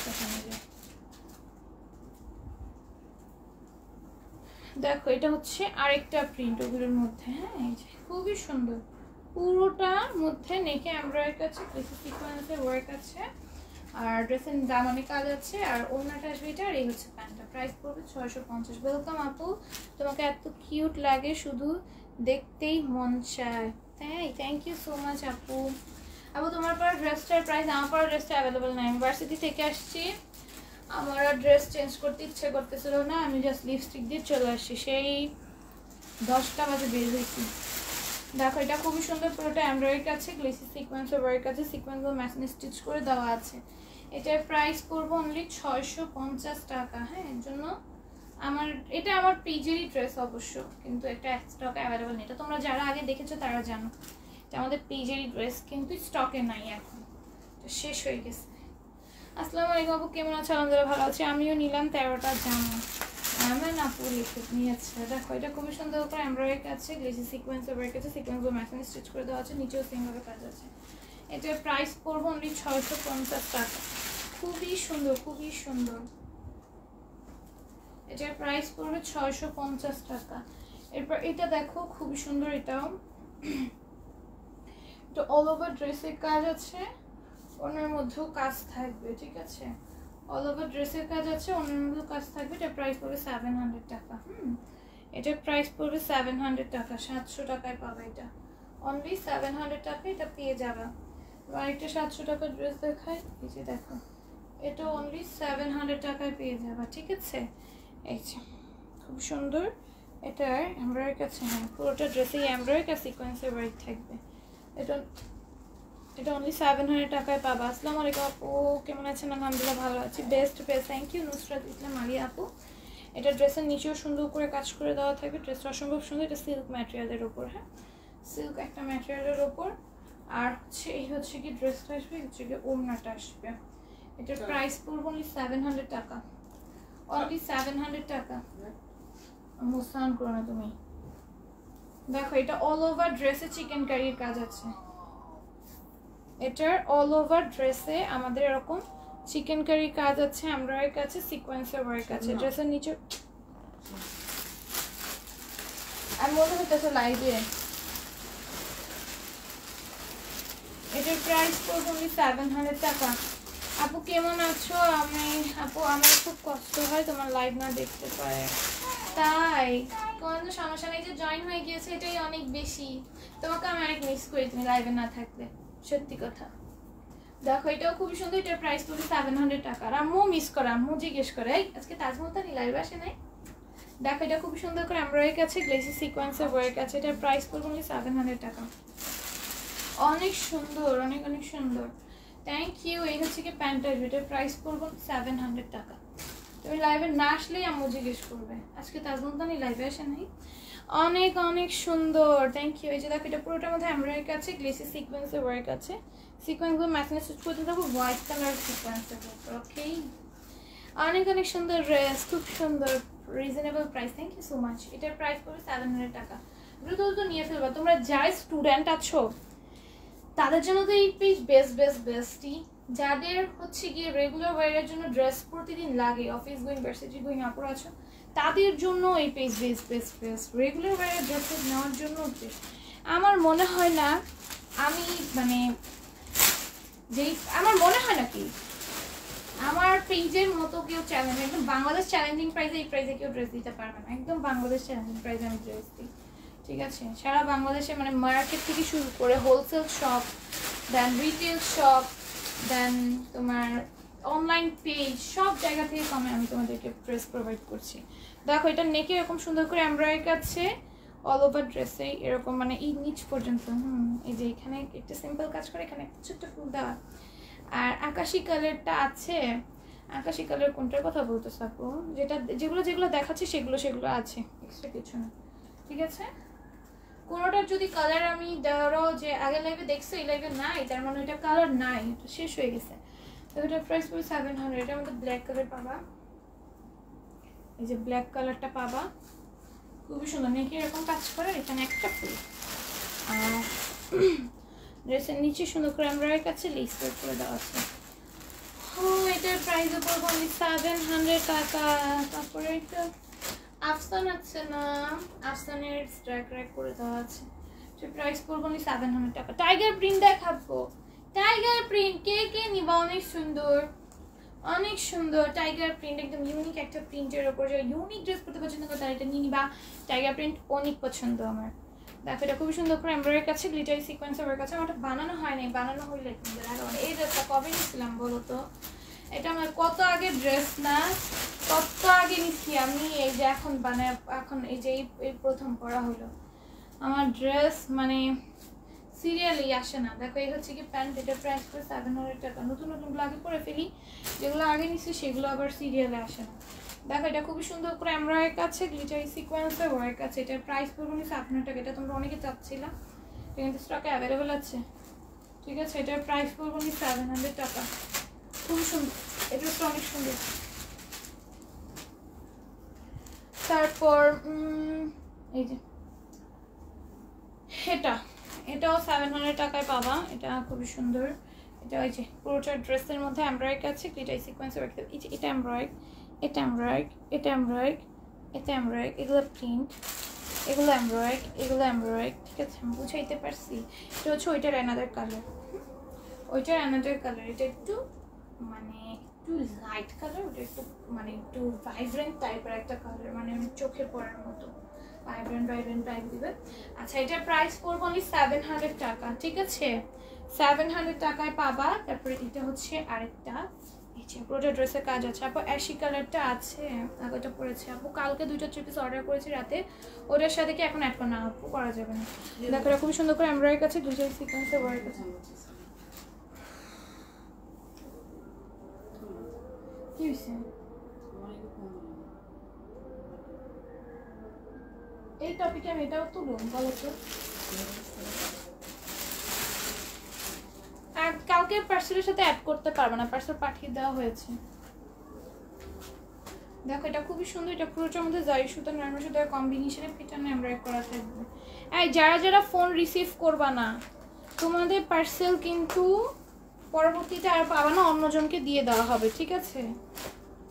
দেখো, এটা হচ্ছে আরেকটা প্রিন্ট ওগুলোর মধ্যে। হ্যাঁ, এই যে খুবই সুন্দর, পুরোটার মধ্যে নেকে এমব্রয়ডারি আছে, গ্লেসি সিকোয়েন্সের ওয়ার্ক আছে, আর ড্রেসের দামানে কাজ আছে, আর ওড়নাটা আসবে এটা, আর এই হচ্ছে প্যান্টটা। প্রাইস পড়বে 650। ওয়েলকাম আপু, তোমাকে এত কিউট লাগে, শুধু দেখতেই মন চায়। তাই, থ্যাংক ইউ সো মাচ আপু। আপু তোমার পর ড্রেসটার প্রাইস, আমার পর ড্রেসটা অ্যাভেলেবল না, আমি ভার্সিটি থেকে আসছি, আমার আর ড্রেস চেঞ্জ করতে ইচ্ছে করতেছিল না, আমি জাস্ট লিপস্টিক দিয়ে চলে আসছি, সেই 10টা বাজে বের হয়েছি। দেখো, এটা খুবই সুন্দর, পুরোটা এমব্রয়ডারি আছে, গ্লেসি সিকোয়েন্সের ওয়ার্ক আছে, সিকোয়েন্সগুলো ম্যাচিং স্টিচ করে দেওয়া আছে। এটার প্রাইস করবো অনলি 650 টাকা। হ্যাঁ, এর জন্য এটা আমার পিজেরই ড্রেস অবশ্য, কিন্তু একটা স্টক অ্যাভেলেবল নেই, এটা তোমরা যারা আগে দেখেছো তারা জানো, এটা আমাদের পিজেরই ড্রেস, কিন্তু স্টকে নাই এখন, শেষ হয়ে গেছে। আসসালামু আলাইকুম আপু, কেমন আছো? আলহামদুলিল্লাহ ভালো আছি। আমিও নিলাম 13টা জামা, আমার না পুরো নিয়েছে। দেখো, এটা খুবই সুন্দর করে এমব্রয়ডারি আছে, গ্লেসি সিকোয়েন্সের ওয়ার্ক আছে, সিকোয়েন্সগুলো ম্যাচিং স্টিচ করে দেওয়া আছে, নিচেও সেমভাবে কাজ আছে। এটার প্রাইস পড়বো অনলি 650 টাকা। খুবই সুন্দর, খুবই সুন্দর, এটার প্রাইস পড়বে 650 টাকা। এরপর এটা দেখো, খুবই সুন্দর, এটাও তো অল ওভার ড্রেসের কাজ আছে, ওনার মধ্যেও কাজ থাকবে, ঠিক আছে? অল ওভার ড্রেসের কাজ আছে, ওনার মধ্যেও কাজ থাকবে। এটার প্রাইস পড়বে 700 টাকা। এটার প্রাইস পড়বে 700 টাকা, 700 টাকায় পাবে এটা। অনলি 700 টাকা এটা পেয়ে যাবে। আরেকটা 700 টাকার ড্রেস দেখাই, এই যে দেখো, এটা অনলি 700 টাকায় পেয়ে যাবে, ঠিক আছে? এই যে খুব সুন্দর, এটার এমব্রয়ডারি কাছে, হ্যাঁ পুরোটা ড্রেসেই এমব্রয়ডারি আর সিকোয়েন্সের ওয়ার্ক থাকবে। এটা অনলি 700 টাকায় পাবা। আসসালামু আলাইকুম আপু, কেমন আছেন? আলহামদুলিল্লাহ ভালো আছি, বেস্ট থ্যাংক ইউ নুসরাত ইসলাম আলিয়া আপু। এটা ড্রেসের নিচেও সুন্দর করে কাজ করে দেওয়া থাকবে, ড্রেসটা অসম্ভব সুন্দর। এটা সিল্ক ম্যাটেরিয়ালের ওপর, হ্যাঁ সিল্ক একটা ম্যাটেরিয়ালের ওপর। আর হচ্ছে এই হচ্ছে কি ড্রেসটা আসবে, হচ্ছে কি ওড়নাটা আসবে। এটার প্রাইস পড়বে অনলি 700 টাকা, অনলি 700 টাকা। মুস্তান করো না তুমি। দেখো এটা অল ওভার ড্রেসে চিকেন কারির কাজ আছে। এটার অল ওভার ড্রেসে আমাদের এরকম চিকেন কারি কাজ আছে, এমব্রয়ডারি কাছে, সিকোয়েন্সের ওয়ার্ক আছে। ড্রেসের নিচে আমি মনে হচ্ছে লাইভে। এটার প্রাইস পড়বে অনলি 700 টাকা। আপু কেমন আছো? আপু আমার খুব কষ্ট হয় তোমার লাইভ না দেখতে পারে, তাই কোনো সমস্যা নেই, যে জয়েন হয়ে গিয়েছে এটাই অনেক বেশি। তোমাকে আমি অনেক মিস করি তুমি লাইভে না থাকলে, সত্যি কথা। দেখো এটাও খুবই সুন্দর, এটার প্রাইস পড়বে 700 টাকা। আর আম্মু মিস করে, আম্মু জিজ্ঞেস করে এই আজকে তাজমহলতানি লাইভে আসে নাই। দেখো এটা খুব সুন্দর করে এমব্রয়ডারি কাছে, গ্লেসি সিকোয়েন্সের ওয়ার্ক আছে। এটার প্রাইস পড়বে অনলি 700 টাকা। অনেক সুন্দর, অনেক অনেক সুন্দর, থ্যাংক ইউ। এই হচ্ছে কি প্যান্টের, এটার প্রাইস পড়বে 700 টাকা। তুমি লাইভে না আসলেই আম্মু জিজ্ঞেস করবে আজকে তাজমহলতানি লাইভে আসে নাই। অনেক অনেক সুন্দর, থ্যাংক ইউ। এই যে দেখো এটা পুরোটার মধ্যে এমব্রয়ডারি আছে, গ্লেসি সিকোয়েন্সের ওয়ার্ক আছে। সিকোয়েন্সগুলো ম্যাচিং সুচ করতে থাকো, হোয়াইট কালার সিকোয়েন্সের ওপর, ওকে? অনেক অনেক সুন্দর ড্রেস, খুব সুন্দর, reasonable price, thank you so much. এটার প্রাইস পড়বে 700 টাকা। দ্রুত দ্রুত নিয়ে ফেলবা। তোমরা যারা স্টুডেন্ট আছো তাদের জন্য তো এই পেজ বেস্টই। যাদের হচ্ছে গিয়ে রেগুলার ওয়ারের জন্য ড্রেস প্রতিদিন লাগে, অফিস গোয়িং ভার্সিটি গোয়িং আপুর আছো, তাদের জন্য এই পেজ বেস্ট। রেগুলার ওয়ারের ড্রেসেস নেওয়ার জন্য আমার মনে হয় না, আমি মানে যেই আমার মনে হয় না কি আমার পেজের মতো কেউ চ্যালেঞ্জ, একদম বাংলাদেশ চ্যালেঞ্জিং প্রাইসে এই প্রাইসে কেউ ড্রেস দিতে পারবে না। একদম বাংলাদেশ চ্যালেঞ্জিং প্রাইসে আমি ড্রেস দিই, ঠিক আছে? সারা বাংলাদেশে মানে মার্কেট থেকে শুরু করে হোলসেল শপ, দেন রিটেল শপ, দেন তোমার অনলাইন পেজ, সব জায়গা থেকে কমে আমি তোমাদেরকে ড্রেস প্রোভাইড করছি। দেখো এটা নেকে এরকম সুন্দর করে এমব্রয়ডারি আছে, অল ওভার ড্রেসে এরকম মানে এই নিচ পর্যন্ত। এই যে এখানে একটা সিম্পল কাজ করে, এখানে একটা ছোট্ট ফুল দেওয়া। আর আকাশি কালারটা আছে, আকাশি কালার কোনটার কথা বলতেছ আপু? যেগুলো দেখাচ্ছে সেগুলো আছে, এক্সট্রা কিছু না, ঠিক আছে? কোনোটার যদি কালার আমি ধরো যে আগে লাইভে দেখছো এই লাইভে নাই, তার মানে এটা কালার নাই, এটা শেষ হয়ে গেছে। তো এটার প্রাইস পড়বে 700। এটার মধ্যে ব্ল্যাক কালার পাবা, এই যে ব্ল্যাক কালারটা পাবা, খুবই সুন্দর। নেকে এরকম কাজ করে, এখানে একটা ফুল। আর ড্রেসের নিচে সুন্দর করে এমব্রয়ডারি কাছে লেস ওয়ার্ক করে দেওয়া আছে। এটার প্রাইস পড়বে অনলি 700 টাকা। তারপরে একটা আফসান আছে না, আফসানের স্ট্রাইক র্যাক করে দেওয়া আছে, সে প্রাইস পড়বে অনলি 700 টাকা। টাইগার প্রিন্ট দেখাবো, টাইগার প্রিন্ট কে নিবা? অনেক সুন্দর, অনেক সুন্দর টাইগার প্রিন্ট, একদম ইউনিক একটা প্রিন্টের ওপর। যারা ইউনিক ড্রেস পরতে পছন্দ করে তারা এটা নিয়ে নিবা। টাইগার প্রিন্ট অনেক পছন্দ আমার। দেখো এটা খুবই সুন্দর করে এমব্রয়ডারি কাছে, গ্লিটারি সিকোয়েন্সের ওয়ার্ক আছে। আমার বানানো হয় নাই, বানানো হইলে এই ড্রেসটা কবে নিয়েছিলাম বলো তো? এটা আমার কত আগে ড্রেস না, কত আগে নিচ্ছি আমি। এই যে এখন এখন এই যে এই প্রথম পরা হলো আমার ড্রেস, মানে সিরিয়ালি আসে না। দেখো এই হচ্ছে কি প্যান্ট, এটার প্রাইস করে 700 টাকা। নতুন আগে পরে ফেলি, যেগুলো আগে নিচ্ছি সেগুলো আবার সিরিয়ালে আসে না। দেখো এটা খুবই সুন্দর করে এমব্রয়ডারি কাছে, গ্লিটারি সিকোয়েন্সের ওয়ার্ক আছে। এটার প্রাইস পড়বে 700 টাকা। এটা তোমরা অনেকে চাচ্ছিলা, কিন্তু স্টকে অ্যাভেলেবেল আছে, ঠিক আছে? এটার প্রাইস পড়বে 700 টাকা। খুব সুন্দর, এটা অনেক সুন্দর। তারপর এই যে এটাও 700 টাকায় পাবা। এটা খুবই সুন্দর। এটা ওই যে পুরোটা ড্রেসের মধ্যে এমব্রয়ডারি আছে, গ্লিটারি সিকোয়েন্সের ওয়ার্ক। এই যে এটা এমব্রয়ডারি, এগুলো প্রিন্ট, এগুলো এমব্রয়ডারি, ঠিক আছে, আমি বুঝাইতে পারছি। এটা হচ্ছে ওইটার অ্যানাদার কালার, এটা একটু মানে একটু লাইট কালার, ওটা একটু মানে একটু ভাইব্রেন্ট টাইপের একটা কালার, মানে চোখে পড়ার মতো ভাইব্রেন্ট টাইপ দিবে। আচ্ছা, এটার প্রাইস পড়বে অনলি 700 টাকা, ঠিক আছে, 700 টাকায় পাবা। তারপরে এটা হচ্ছে আরেকটা, এই যে পুরোটা ড্রেসের কাজ আছে। আপু অ্যাশি কালারটা আছে, ওটা পরেছে আপু, কালকে 2টা 3 পিস অর্ডার করেছি রাতে, ওটার সাথে কি এখন অ্যাড করা না আপু, করা যাবে না। দেখো এটা খুব সুন্দর করে এমব্রয়ডারি কাছে, 2 সাইড সিকোয়েন্সে ওয়ার্ক আছে। কি হইছে? এই টপিকে আমি এটাও তুলুন, বলো তো। আর কালকে পার্সেলের সাথে অ্যাড করতে পারবে না, পার্সেল পাঠিয়ে দেওয়া হয়েছে। দেখো এটা খুবই সুন্দর, এটা পুরোটার মধ্যে জারি সুতা নরমাল সুতার কম্বিনেশনে পেটানো এমব্রয়ডারি করা থাকবে। এই যারা ফোন রিসিভ করবা না, তোমাদের পার্সেল কিন্তু পরবর্তীতে আর পাবা না, অন্যজনকে দিয়ে দেওয়া হবে, ঠিক আছে,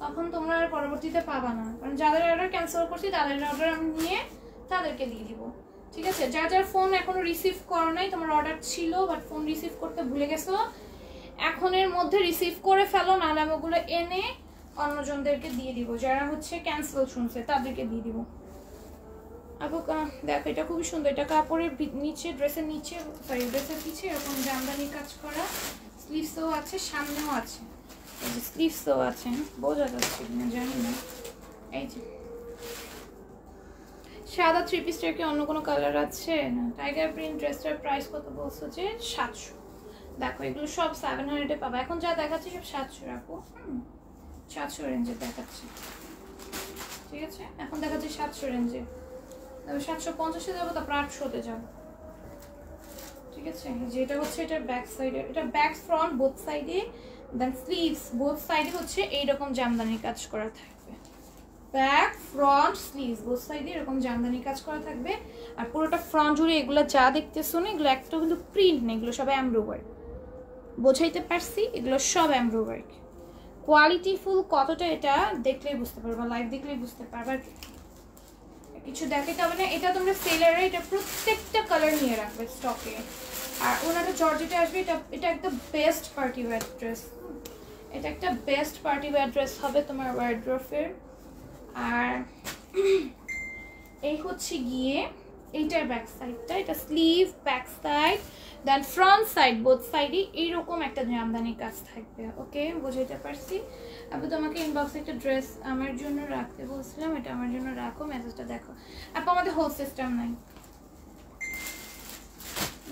তখন তোমরা আর পরবর্তীতে পাবা না, কারণ যাদের অর্ডার ক্যান্সেল করছি তাদের অর্ডার আমি নিয়ে তাদেরকে দিয়ে দিব, ঠিক আছে। যার ফোন এখনো রিসিভ করো নাই, তোমার অর্ডার ছিল বাট ফোন রিসিভ করতে ভুলে গেছো, এখনের মধ্যে রিসিভ করে ফেলো, নাহলে আমি ওগুলো এনে অন্যজনদেরকে দিয়ে দিব, যারা হচ্ছে ক্যান্সেল শুনছে তাদেরকে দিয়ে দিব। আপু দেখো এটা খুবই সুন্দর, এটা কাপড়ের নিচে, ড্রেসের নিচে, সরি ড্রেসের পিছে এরকম জামদানি কাজ করা, স্লিভসও আছে, সামনেও আছে, এই যে স্লিভসও আছে, বোঝা যাচ্ছে কিনা জানি না। এই যে সাদা 3 পিসটার কি অন্য কোনো কালার আছে না? টাইগার প্রিন্ট ড্রেসটার প্রাইস কত বলছো যে 700। দেখো এগুলো সব 700 এ পাবা, এখন যা দেখাচ্ছি সব 700 রাখো, 700 রেঞ্জে দেখাচ্ছি, ঠিক আছে, এখন দেখাচ্ছি 700 রেঞ্জে, তারপর 750-এ যাবো, তারপর 800-তে যাবো, ঠিক আছে। যেটা হচ্ছে এটা ব্যাক সাইডে, এটা ব্যাক ফ্রন্ট বোথ সাইডে, দেন স্লিভস বোথ সাইডে হচ্ছে এইরকম জামদানি কাজ করা থাকবে, ব্যাক ফ্রন্ট স্লিভস বোথ সাইডে এরকম জামদানি কাজ করা থাকবে। আর পুরোটা ফ্রন্ট জুড়ে এগুলো যা দেখতেছো না, এগুলো একটা কিন্তু প্রিন্ট না, এগুলো সব এমব্রয়ডারি, বোঝাইতে পারছি, এগুলো সব এমব্রয়ডারি। কোয়ালিটি ফুল কতটা এটা দেখলেই বুঝতে পারবা, লাইভ দেখলেই বুঝতে পারবা, কিছু দেখাতে হবে না। এটা তোমরা সেলারে এটা প্রত্যেকটা কালার নিয়ে রাখবে স্টকে। আর ওনাটা জর্জেটে আসবে, এটা একটা বেস্ট পার্টি ওয়্যার ড্রেস, এটা একটা বেস্ট পার্টি ওয়্যার ড্রেস হবে তোমার ওয়ারড্রোফের। আর এই হচ্ছে গিয়ে এইটার ব্যাক সাইডটা, এটা স্লিভ, ব্যাক সাইড, দেন ফ্রন্ট সাইড, বোথ সাইডে এইরকম একটা জামদানি কাজ থাকবে, ওকে, বুঝাইতে পারছি। আপু তোমাকে ইনবক্সে একটা ড্রেস আমার জন্য রাখতে বলছিলাম, এটা আমার জন্য রাখো, মেসেজটা দেখো। আপু আমাদের হোল সিস্টেম নাই,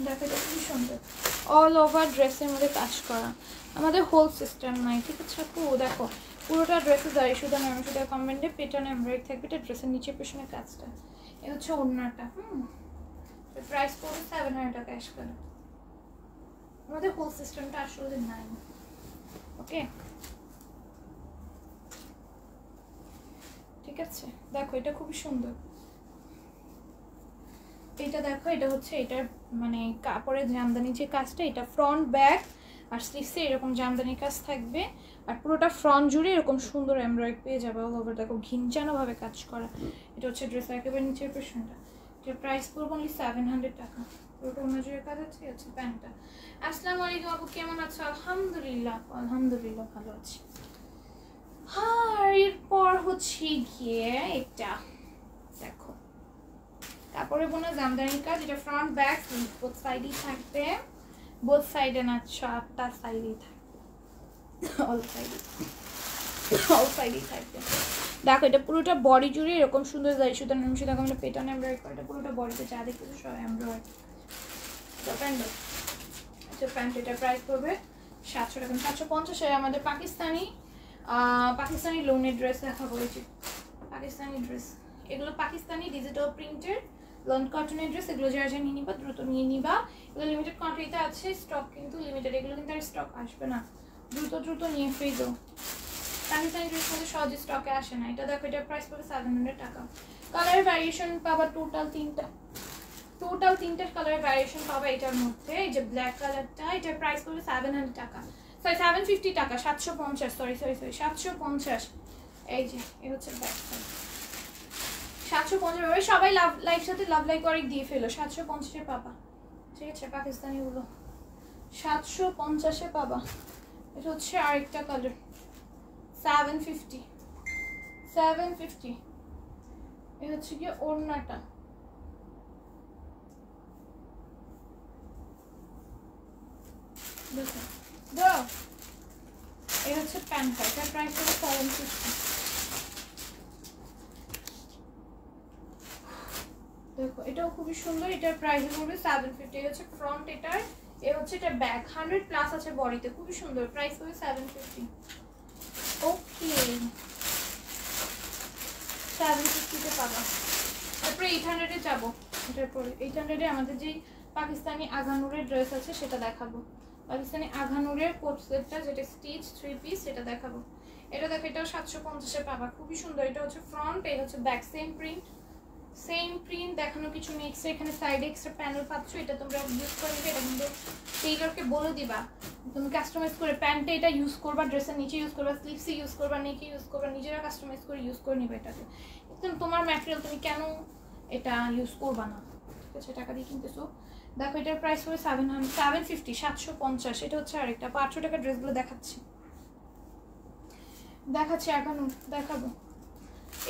দেখো এটা খুবই সুন্দর, অল ওভার ড্রেসের মধ্যে কাজ করা, আমাদের হোল সিস্টেম নাই, ঠিক আছে আপু। দেখো পুরোটা ড্রেসে দাঁড়ি শুধু নরমাল শুধু কম্বাইন্ডে পেটানো এমব্রয়ডারি থাকবে, এটা ড্রেসের নিচে পেছনে কাজটা, এ হচ্ছে ওড়নাটা, প্রাইস পড়বে 700 টাকা ক্যাশ করে, আমাদের হোল সিস্টেমটা আসলে নাই, ওকে, ঠিক আছে। দেখো এটা খুবই সুন্দর, এটা দেখো এটা হচ্ছে এটার মানে কাপড়ের জামদানি যে কাজটা, এটা ফ্রন্ট ব্যাক আর স্লিভসে এরকম জামদানি কাজ থাকবে, আর পুরোটা ফ্রন্ট জুড়ে এরকম সুন্দর এমব্রয়ডারি পেয়ে যাবে অল ওভার, দেখো ঘিনচানো ভাবে কাজ করা। এটা হচ্ছে ড্রেস একেবারে নিচের পেছনটা, এটার প্রাইস পড়বে অনলি 700 টাকা, পুরোটা অন্য জুড়ে কাজ আছে, হচ্ছে প্যান্টটা। আসসালামু আলাইকুম আপু, কেমন আছো? আলহামদুলিল্লাহ আলহামদুলিল্লাহ ভালো আছি। আর এরপর হচ্ছে গিয়ে এটা দেখো কাপড়ে বোনা জামদানির কাজ, এটা ফ্রন্ট ব্যাক বোথ সাইডেই থাকবে, বোথ সাইডে না 7টা সাইডেই থাকবে, অল সাইডেই থাকবে। দেখো এটা পুরোটা বডি জুড়ে এরকম সুন্দর জারি সুতা নরম সুতা আমরা পেটানো এমব্রয়ডারি করে, এটা পুরোটা বডিতে যা দেখতেছো সব এমব্রয়ডারি। প্যান্ট, আচ্ছা প্যান্ট এটার প্রাইস পড়বে 700 টাকা, 750 আমাদের পাকিস্তানি লোনের ড্রেস দেখাবো, এই যে পাকিস্তানি ড্রেস, এগুলো পাকিস্তানি ডিজিটাল প্রিন্টের লন কটনের ড্রেস, এগুলো যারা যা নিয়ে নিবা দ্রুত নিয়ে নিবা, এগুলো লিমিটেড কোয়ান্টিটিতে আছে, স্টক কিন্তু লিমিটেড, এগুলো কিন্তু আর স্টক আসবে না, দ্রুত নিয়ে ফেলো, পাকিস্তানি ড্রেস মধ্যে সহজে স্টকে আসে না। এটা দেখো এটার প্রাইস পাবে 700 টাকা, কালার ভ্যারিয়েশন পাবা টোটাল তিনটা কালার ভ্যারিয়েশন পাবা এটার মধ্যে। এই যে ব্ল্যাক কালারটা, এটার প্রাইস পড়বে 700 টাকা, সরি 750 টাকা, 750, সরি 750। এই যে এই হচ্ছে ব্যাক সাইড, 750 সবাই লাইভ সাথে লাভ লাইক করে দিয়ে ফেলো। 750 পাবা, ঠিক আছে? পাকিস্তানি গুলো 750 পাবা। এটা হচ্ছে আরেকটা কালার 750। এই হচ্ছে কি ওড়নাটা, দেখো দাও। এই হচ্ছে প্যান্টটা, এটার প্রাইস হলো 750। দেখো এটাও খুবই সুন্দর, এটার প্রাইস পড়বে 750। এই হচ্ছে ফ্রন্ট এটার, এই হচ্ছে এটা ব্যাক, 100+ আছে বডিতে, খুবই সুন্দর। প্রাইস পড়বে 750। ওকে 750 পাবা। তারপরে 800 যাবো। এটার পরে 800 আমাদের যেই পাকিস্তানি আঘানুরের ড্রেস আছে সেটা দেখাবো। পাকিস্তানি আঘানুরের কোট সেটটা যেটা স্টিচ 3 পিস সেটা দেখাবো। এটা দেখো, এটাও 750 পাবা, খুবই সুন্দর। এটা হচ্ছে ফ্রন্ট, এই হচ্ছে ব্যাক, সেম প্রিন্ট দেখানো কিছু নেই এক্সট্রা। এখানে সাইডে এক্সট্রা প্যানেল পাচ্ছ, এটা তোমরা ইউজ করে নিবে। এটা কিন্তু টেইলরকে বলে দিবা, তুমি কাস্টমাইজ করে প্যান্টে এটা ইউজ করবা, ড্রেসের নিচে ইউজ করবা, স্লিভসে ইউজ করবা, নেকে ইউজ করবা, নিজেরা কাস্টমাইজ করে ইউজ করে নিবে এটাকে। কিন্তু তোমার ম্যাটেরিয়াল, তুমি কেন এটা ইউজ করবা না? ঠিক আছে, টাকা দিয়ে কিনতেছো। দেখো এটার প্রাইস পড়ে 750, 750। এটা হচ্ছে আরেকটা 500 টাকা ড্রেসগুলো দেখাচ্ছি আঘানুর দেখাবো।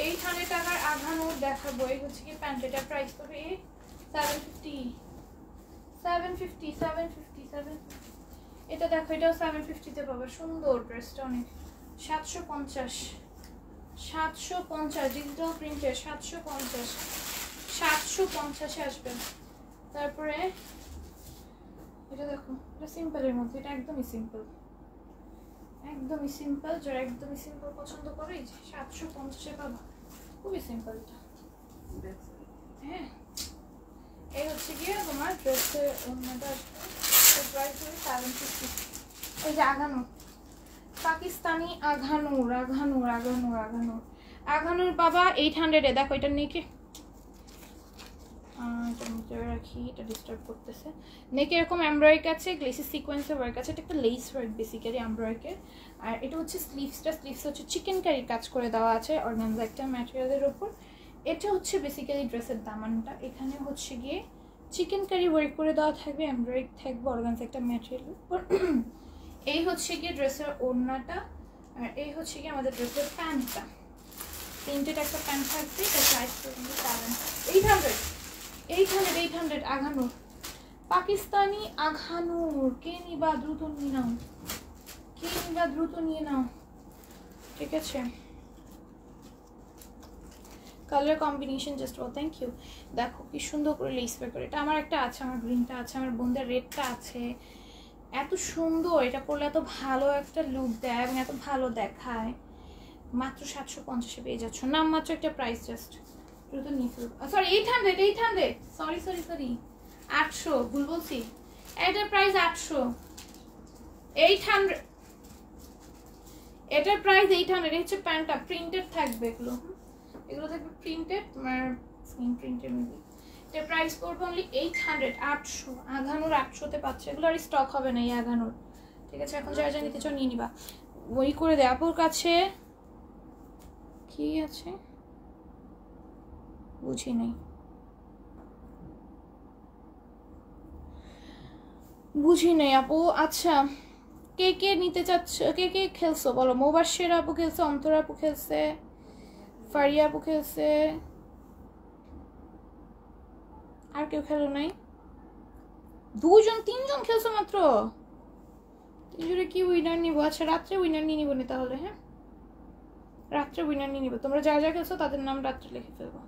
800 টাকার আঘানুর দেখাবো। এই হচ্ছে কি প্যান্ট, এটার প্রাইস পড়বে 750। এটা দেখো, এটাও 750 পাবে, সুন্দর ড্রেসটা অনেক। 750 ডিজিটাল প্রিন্টের 750 আসবে। তারপরে এটা দেখো, এটা সিম্পলের মধ্যে, এটা একদমই সিম্পল, যারা একদমই সিম্পল পছন্দ করে, এই যে 750 পাবা, খুবই সিম্পল এটা। হ্যাঁ, এই হচ্ছে গিয়ে তোমার ড্রেসের প্রাইস হলো 750। এই যে আঘানুর, পাকিস্তানি আঘানুর বাবা 800-এ। দেখো এটা নেকে, রাখি, এটা ডিস্টার্ব করতেছে। নেকে এরকম এমব্রয়ডারি আছে, গ্লেসি সিকোয়েন্সের ওয়ার্ক আছে, এটা একটা লেস ওয়ার্ক বেসিক্যালি এমব্রয়ডারির। আর এটা হচ্ছে স্লিভস হচ্ছে চিকেন কারি কাজ করে দেওয়া আছে অর্গানজা একটা ম্যাটেরিয়ালের ওপর। এটা হচ্ছে বেসিক্যালি ড্রেসের দামানটা, এখানে হচ্ছে গিয়ে চিকেন কারি ওয়ার্ক করে দেওয়া থাকবে, এমব্রয়ডারি থাকবে অর্গানজা একটা ম্যাটেরিয়ালের উপর। এই হচ্ছে গিয়ে ড্রেসের ওড়নাটা, আর এই হচ্ছে গিয়ে আমাদের ড্রেসের প্যান্টটা। প্রিন্টেড একটা প্যান্ট থাকবে, এটা প্রাইস পড়বে 800 আঘানুর, পাকিস্তানি আঘানুর। কে নিবা দ্রুত নিয়ে নাও, ঠিক আছে? কালার কম্বিনেশন জাস্ট ও থ্যাংক ইউ। দেখো কি সুন্দর করে লেস ওয়ার্ক করে, এটা আমার একটা আছে, আমার গ্রিনটা আছে, আমার বোনদের রেডটা আছে। এত সুন্দর, এটা পরলে এত ভালো একটা লুক দেয় এবং এত ভালো দেখায়। মাত্র 750-এ পেয়ে যাচ্ছ, নাম মাত্র একটা প্রাইস, জাস্ট দ্রুত নিয়ে ফেলবো। সরি 800, সরি 800, ভুল বলছি। এটার প্রাইস 800, 800, এটার প্রাইস 800। এই হচ্ছে প্যান্টটা, প্রিন্টেড থাকবে, এগুলো থাকবে প্রিন্টেড, তোমার স্ক্রিন প্রিন্টের মধ্যে। এটার প্রাইস পড়বে অনলি 800। আঘানুর 800-তে পাচ্ছে, এগুলো আর স্টক হবে না এই আঘানুর, ঠিক আছে? এখন যা নিতে চাও নিয়ে নিবা। ওই করে দেয় আপুর কাছে কি আছে বুঝি নেই আপু। আচ্ছা, কে নিতে চাচ্ছ, কে খেলছো বলো? মোবাশ্বের আপু খেলছে, অন্তরা আপু খেলছে, ফারিয়া আপু খেলছে, আর কেউ খেলো নাই? 3জন খেলছো মাত্র। 3জনে কি উইনার নিবো? আচ্ছা রাত্রে উইনার নিয়ে নিবো না তাহলে। হ্যাঁ, রাত্রে উইনার নিয়ে নিবো। তোমরা যা খেলছো তাদের নাম রাত্রে লিখে ফেলবো।